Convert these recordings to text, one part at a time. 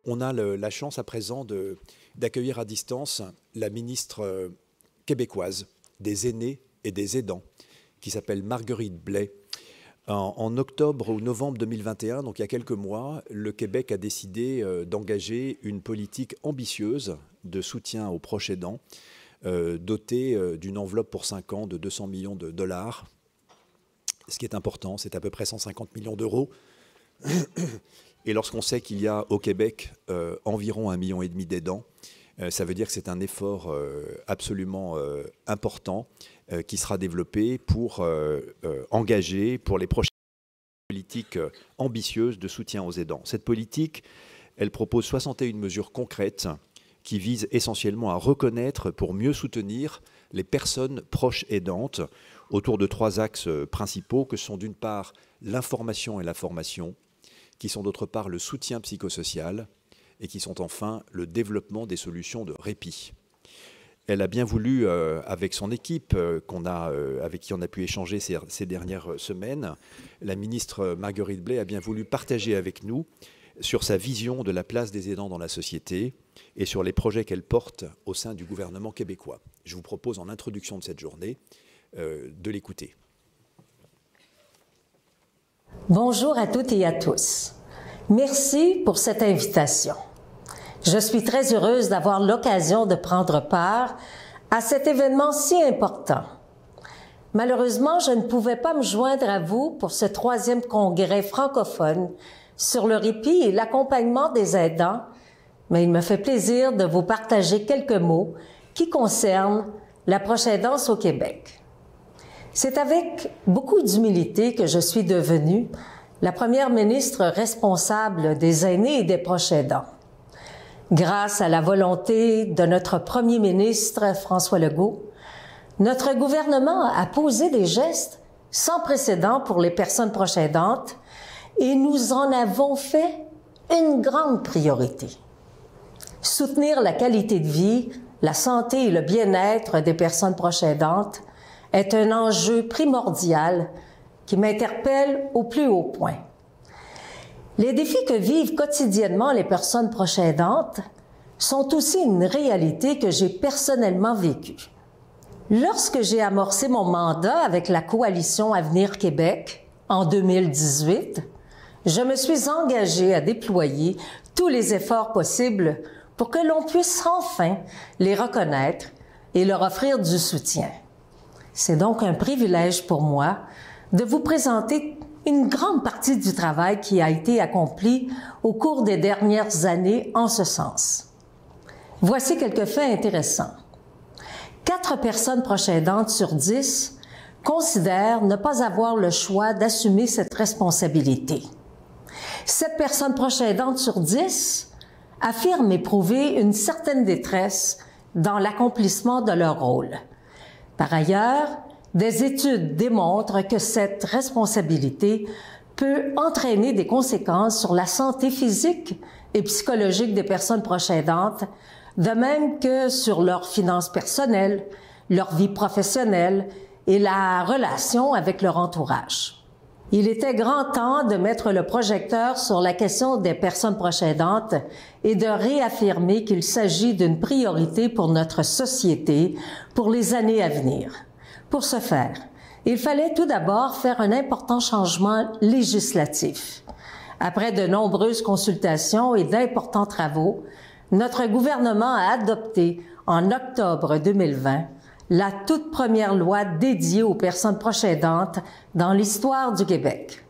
on a la chance à présent d'accueillir à distance la ministre québécoise des aînés et des aidants, qui s'appelle Marguerite Blais. En octobre ou novembre 2021, donc il y a quelques mois, le Québec a décidé d'engager une politique ambitieuse de soutien aux proches aidants, dotée d'une enveloppe pour 5 ans de 200 millions de dollars. Ce qui est important, c'est à peu près 150 millions d'euros. Et lorsqu'on sait qu'il y a au Québec environ 1,5 million d'aidants, ça veut dire que c'est un effort absolument important qui sera développé pour engager pour les prochaines politiques ambitieuses de soutien aux aidants. Cette politique, elle propose 61 mesures concrètes qui visent essentiellement à reconnaître pour mieux soutenir les personnes proches aidantes autour de 3 axes principaux que sont d'une part l'information et la formation, qui sont d'autre part le soutien psychosocial et qui sont enfin le développement des solutions de répit. Elle a bien voulu, avec son équipe, avec qui on a pu échanger ces dernières semaines, la ministre Marguerite Blais a bien voulu partager avec nous sur sa vision de la place des aidants dans la société et sur les projets qu'elle porte au sein du gouvernement québécois. Je vous propose en introduction de cette journée de l'écouter. Bonjour à toutes et à tous. Merci pour cette invitation. Je suis très heureuse d'avoir l'occasion de prendre part à cet événement si important. Malheureusement, je ne pouvais pas me joindre à vous pour ce 3e congrès francophone sur le répit et l'accompagnement des aidants, mais il me fait plaisir de vous partager quelques mots qui concernent la proche aidance au Québec. C'est avec beaucoup d'humilité que je suis devenue la première ministre responsable des aînés et des proches aidants. Grâce à la volonté de notre premier ministre, François Legault, notre gouvernement a posé des gestes sans précédent pour les personnes proches aidantes et nous en avons fait une grande priorité. Soutenir la qualité de vie, la santé et le bien-être des personnes proches aidantes est un enjeu primordial qui m'interpelle au plus haut point. Les défis que vivent quotidiennement les personnes proches aidantes sont aussi une réalité que j'ai personnellement vécue. Lorsque j'ai amorcé mon mandat avec la coalition Avenir Québec en 2018, je me suis engagée à déployer tous les efforts possibles pour que l'on puisse enfin les reconnaître et leur offrir du soutien. C'est donc un privilège pour moi de vous présenter une grande partie du travail qui a été accompli au cours des dernières années en ce sens. Voici quelques faits intéressants. 4 personnes proches aidantes sur 10 considèrent ne pas avoir le choix d'assumer cette responsabilité. 7 personnes proches aidantes sur 10 affirment éprouver une certaine détresse dans l'accomplissement de leur rôle. Par ailleurs, des études démontrent que cette responsabilité peut entraîner des conséquences sur la santé physique et psychologique des personnes proches aidantes, de même que sur leurs finances personnelles, leur vie professionnelle et la relation avec leur entourage. Il était grand temps de mettre le projecteur sur la question des personnes proches aidantes et de réaffirmer qu'il s'agit d'une priorité pour notre société pour les années à venir. Pour ce faire, il fallait tout d'abord faire un important changement législatif. Après de nombreuses consultations et d'importants travaux, notre gouvernement a adopté en octobre 2020 la toute première loi dédiée aux personnes proches aidantes dans l'histoire du Québec.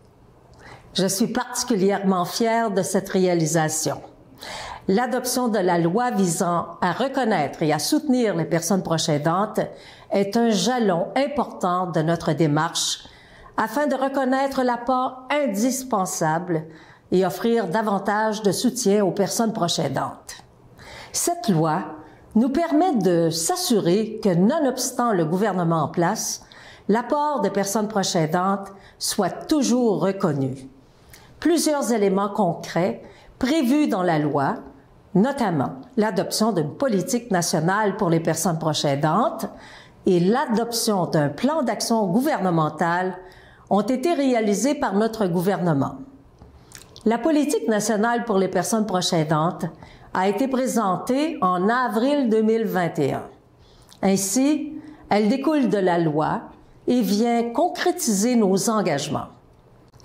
Je suis particulièrement fière de cette réalisation. L'adoption de la loi visant à reconnaître et à soutenir les personnes proches aidantes est un jalon important de notre démarche afin de reconnaître l'apport indispensable et offrir davantage de soutien aux personnes proches aidantes. Cette loi nous permet de s'assurer que, nonobstant le gouvernement en place, l'apport des personnes proches aidantes soit toujours reconnu. Plusieurs éléments concrets prévus dans la loi, notamment l'adoption d'une politique nationale pour les personnes proches aidantes et l'adoption d'un plan d'action gouvernemental, ont été réalisés par notre gouvernement. La politique nationale pour les personnes proches aidantes a été présentée en avril 2021. Ainsi, elle découle de la loi et vient concrétiser nos engagements.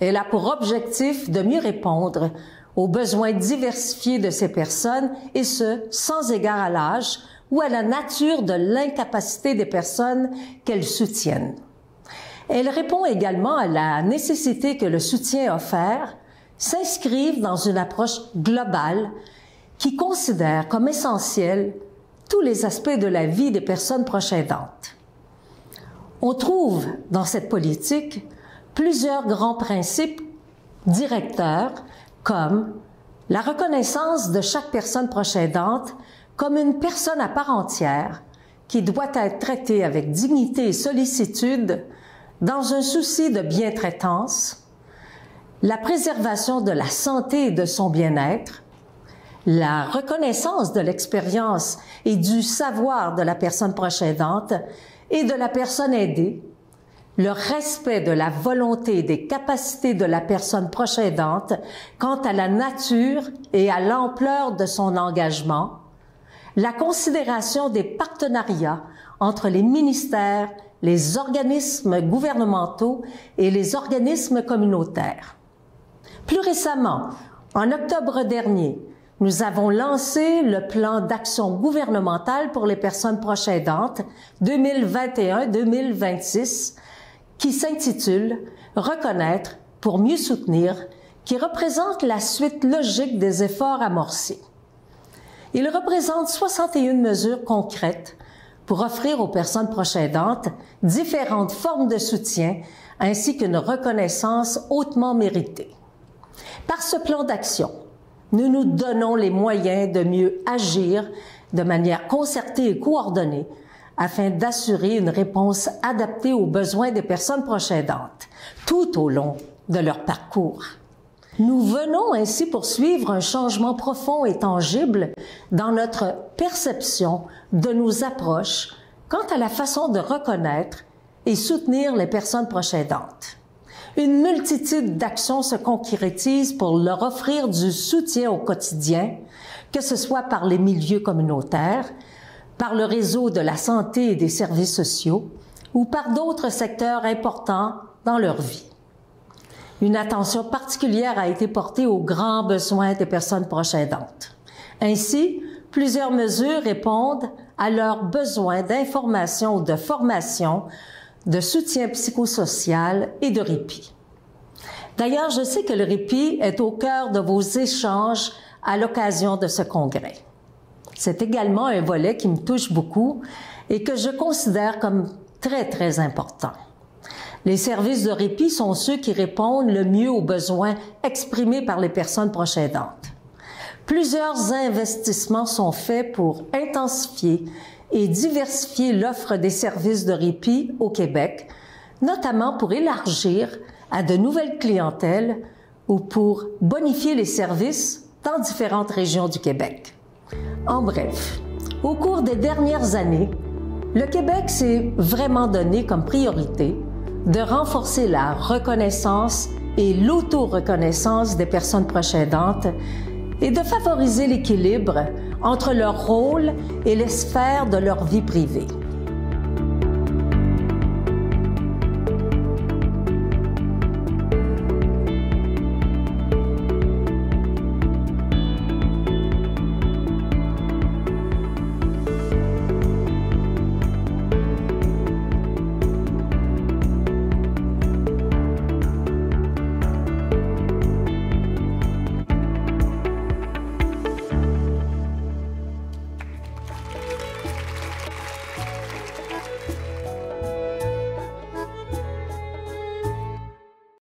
Elle a pour objectif de mieux répondre aux besoins diversifiés de ces personnes, et ce, sans égard à l'âge ou à la nature de l'incapacité des personnes qu'elles soutiennent. Elle répond également à la nécessité que le soutien offert s'inscrive dans une approche globale qui considère comme essentiels tous les aspects de la vie des personnes proches aidantes. On trouve dans cette politique plusieurs grands principes directeurs comme la reconnaissance de chaque personne proche aidante comme une personne à part entière qui doit être traitée avec dignité et sollicitude dans un souci de bientraitance, la préservation de la santé et de son bien-être, la reconnaissance de l'expérience et du savoir de la personne proche aidante et de la personne aidée, le respect de la volonté et des capacités de la personne proche aidante quant à la nature et à l'ampleur de son engagement, la considération des partenariats entre les ministères, les organismes gouvernementaux et les organismes communautaires. Plus récemment, en octobre dernier, nous avons lancé le plan d'action gouvernemental pour les personnes proches aidantes 2021-2026 qui s'intitule « Reconnaître pour mieux soutenir », qui représente la suite logique des efforts amorcés. Il représente 61 mesures concrètes pour offrir aux personnes proches aidantes différentes formes de soutien ainsi qu'une reconnaissance hautement méritée. Par ce plan d'action, nous nous donnons les moyens de mieux agir de manière concertée et coordonnée afin d'assurer une réponse adaptée aux besoins des personnes proches aidantes tout au long de leur parcours. Nous venons ainsi poursuivre un changement profond et tangible dans notre perception de nos approches quant à la façon de reconnaître et soutenir les personnes proches aidantes. Une multitude d'actions se concrétisent pour leur offrir du soutien au quotidien, que ce soit par les milieux communautaires, par le réseau de la santé et des services sociaux ou par d'autres secteurs importants dans leur vie. Une attention particulière a été portée aux grands besoins des personnes proches aidantes. Ainsi, plusieurs mesures répondent à leurs besoins d'information ou de formation, de soutien psychosocial et de répit. D'ailleurs, je sais que le répit est au cœur de vos échanges à l'occasion de ce congrès. C'est également un volet qui me touche beaucoup et que je considère comme très, très important. Les services de répit sont ceux qui répondent le mieux aux besoins exprimés par les personnes proches aidantes. Plusieurs investissements sont faits pour intensifier et diversifier l'offre des services de répit au Québec, notamment pour élargir à de nouvelles clientèles ou pour bonifier les services dans différentes régions du Québec. En bref, au cours des dernières années, le Québec s'est vraiment donné comme priorité de renforcer la reconnaissance et l'auto-reconnaissance des personnes proches aidantes et de favoriser l'équilibre entre leur rôle et les sphères de leur vie privée.